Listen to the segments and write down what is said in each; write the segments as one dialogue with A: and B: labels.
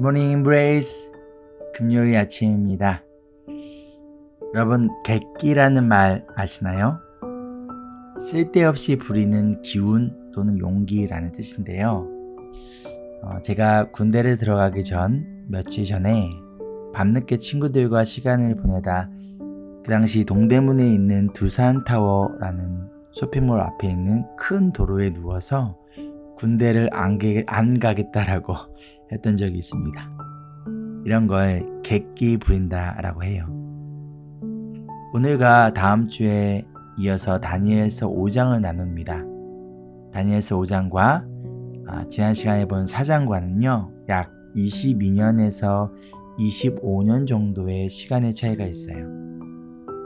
A: 굿모닝 임브레이스 금요일 아침입니다. 여러분 객기라는 말 아시나요? 쓸데없이 부리는 기운 또는 용기라는 뜻인데요. 제가 군대를 들어가기 전 며칠 전에 밤늦게 친구들과 시간을 보내다 그 당시 동대문에 있는 두산타워라는 쇼핑몰 앞에 있는 큰 도로에 누워서 군대를 안 가겠다라고 했던 적이 있습니다. 이런 걸 객기 부린다 라고 해요. 오늘과 다음 주에 이어서 다니엘서 5장을 나눕니다. 다니엘서 5장과 지난 시간에 본 4장과는요 약 22년에서 25년 정도의 시간의 차이가 있어요.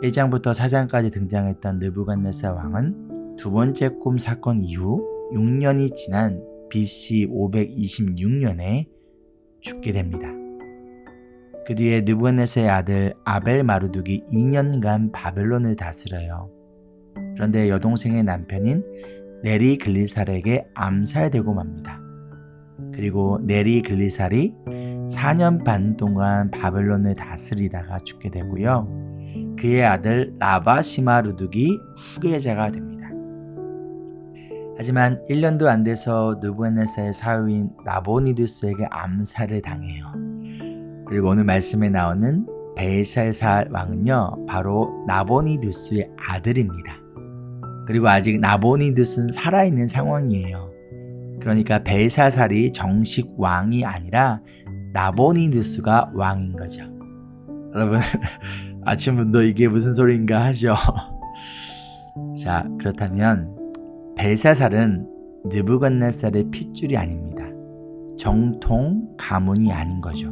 A: 1장부터 4장까지 등장했던 느부갓네살 왕은 두 번째 꿈 사건 이후 6년이 지난 BC 526년에 죽게 됩니다. 그 뒤에 느부갓네살의 아들 아벨 마르둑이 2년간 바벨론을 다스려요. 그런데 여동생의 남편인 네리글리살에게 암살되고 맙니다. 그리고 네리글리살이 4년 반 동안 바벨론을 다스리다가 죽게 되고요. 그의 아들 라바시마르둑이 후계자가 됩니다. 하지만 1년도 안 돼서 느부갓네살의 사위인 나보니두스에게 암살을 당해요. 그리고 오늘 말씀에 나오는 벨사살 왕은요 바로 나보니두스의 아들입니다. 그리고 아직 나보니두스는 살아있는 상황이에요. 그러니까 벨사살이 정식 왕이 아니라 나보니두스가 왕인 거죠. 여러분 아침부터 이게 무슨 소리인가 하죠. 자, 그렇다면 벨사살은 느부갓네살의 핏줄이 아닙니다. 정통 가문이 아닌 거죠.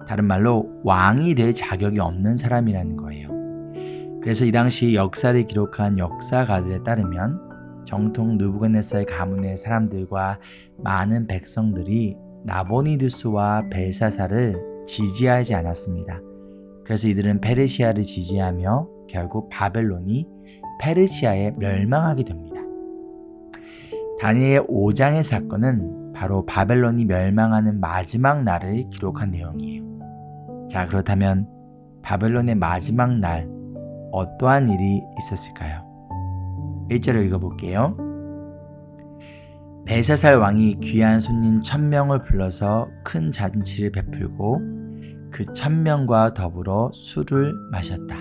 A: 다른 말로 왕이 될 자격이 없는 사람이라는 거예요. 그래서 이 당시 역사를 기록한 역사가들에 따르면 정통 느부갓네살 가문의 사람들과 많은 백성들이 나보니두스와 벨사살을 지지하지 않았습니다. 그래서 이들은 페르시아를 지지하며 결국 바벨론이 페르시아에 멸망하게 됩니다. 다니엘 5장의 사건은 바로 바벨론이 멸망하는 마지막 날을 기록한 내용이에요. 자, 그렇다면 바벨론의 마지막 날 어떠한 일이 있었을까요? 1절을 읽어볼게요. 벨사살 왕이 귀한 손님 1000명을 불러서 큰 잔치를 베풀고 그 1000명과 더불어 술을 마셨다.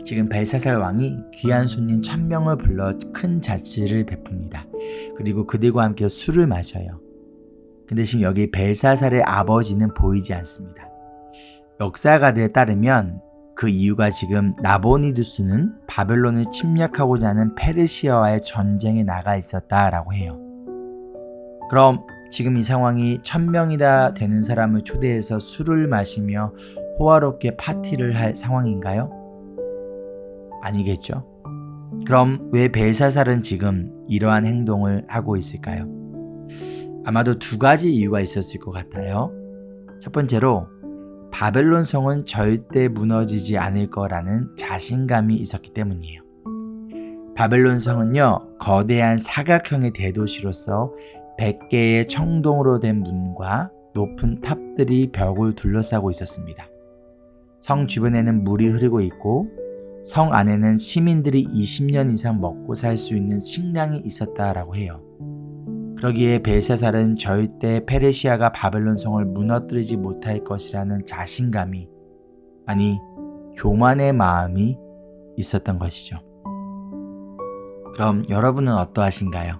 A: 지금 벨사살 왕이 귀한 손님 1000명을 불러 큰 잔치를 베풉니다. 그리고 그들과 함께 술을 마셔요. 근데 지금 여기 벨사살의 아버지는 보이지 않습니다. 역사가들에 따르면 그 이유가 지금 나보니두스는 바벨론을 침략하고자 하는 페르시아와의 전쟁에 나가 있었다라고 해요. 그럼 지금 이 상황이 1000명이나 되는 사람을 초대해서 술을 마시며 호화롭게 파티를 할 상황인가요? 아니겠죠. 그럼 왜 벨사살은 지금 이러한 행동을 하고 있을까요? 아마도 두 가지 이유가 있었을 것 같아요. 첫 번째로 바벨론 성은 절대 무너지지 않을 거라는 자신감이 있었기 때문이에요. 바벨론 성은요, 거대한 사각형의 대도시로서 100개의 청동으로 된 문과 높은 탑들이 벽을 둘러싸고 있었습니다. 성 주변에는 물이 흐르고 있고 성 안에는 시민들이 20년 이상 먹고 살 수 있는 식량이 있었다라고 해요. 그러기에 벨사살은 절대 페르시아가 바벨론 성을 무너뜨리지 못할 것이라는 자신감이, 아니 교만의 마음이 있었던 것이죠. 그럼 여러분은 어떠하신가요?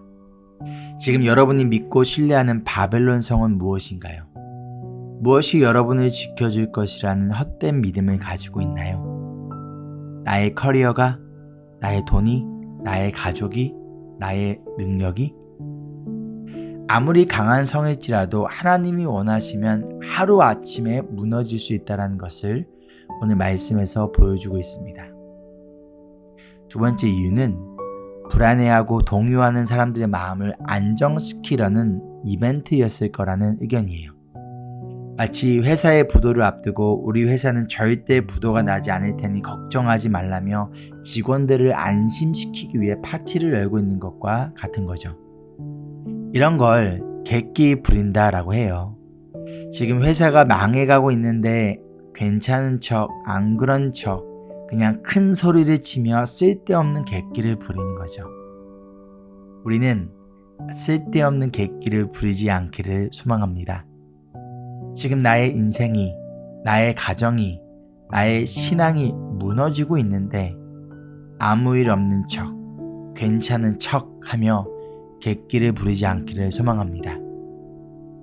A: 지금 여러분이 믿고 신뢰하는 바벨론 성은 무엇인가요? 무엇이 여러분을 지켜줄 것이라는 헛된 믿음을 가지고 있나요? 나의 커리어가, 나의 돈이, 나의 가족이, 나의 능력이? 아무리 강한 성일지라도 하나님이 원하시면 하루아침에 무너질 수 있다는 것을 오늘 말씀에서 보여주고 있습니다. 두 번째 이유는 불안해하고 동요하는 사람들의 마음을 안정시키려는 이벤트였을 거라는 의견이에요. 마치 회사의 부도를 앞두고 우리 회사는 절대 부도가 나지 않을 테니 걱정하지 말라며 직원들을 안심시키기 위해 파티를 열고 있는 것과 같은 거죠. 이런 걸 객기 부린다라고 해요. 지금 회사가 망해가고 있는데 괜찮은 척, 안 그런 척, 그냥 큰 소리를 치며 쓸데없는 객기를 부리는 거죠. 우리는 쓸데없는 객기를 부리지 않기를 소망합니다. 지금 나의 인생이, 나의 가정이, 나의 신앙이 무너지고 있는데 아무 일 없는 척, 괜찮은 척 하며 객기를 부리지 않기를 소망합니다.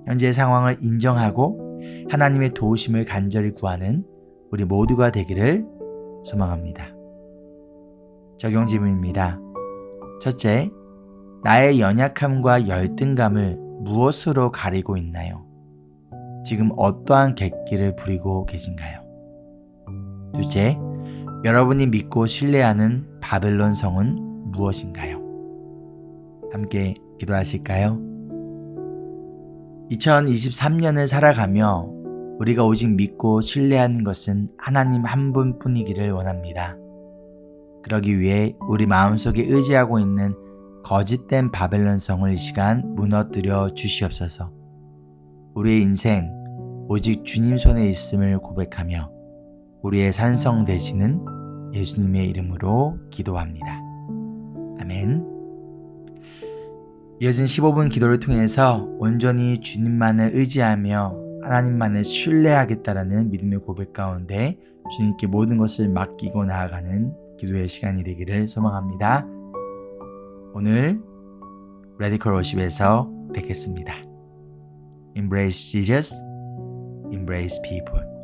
A: 현재 상황을 인정하고 하나님의 도우심을 간절히 구하는 우리 모두가 되기를 소망합니다. 적용 질문입니다. 첫째, 나의 연약함과 열등감을 무엇으로 가리고 있나요? 지금 어떠한 객기를 부리고 계신가요? 둘째, 여러분이 믿고 신뢰하는 바벨론 성은 무엇인가요? 함께 기도하실까요? 2023년을 살아가며 우리가 오직 믿고 신뢰하는 것은 하나님 한 분뿐이기를 원합니다. 그러기 위해 우리 마음속에 의지하고 있는 거짓된 바벨론 성을 이 시간 무너뜨려 주시옵소서. 우리의 인생 오직 주님 손에 있음을 고백하며 우리의 산성 되시는 예수님의 이름으로 기도합니다. 아멘. 이어진 15분 기도를 통해서 온전히 주님만을 의지하며 하나님만을 신뢰하겠다라는 믿음의 고백 가운데 주님께 모든 것을 맡기고 나아가는 기도의 시간이 되기를 소망합니다. 오늘 레디컬 워십에서 뵙겠습니다. Embrace Jesus, embrace people.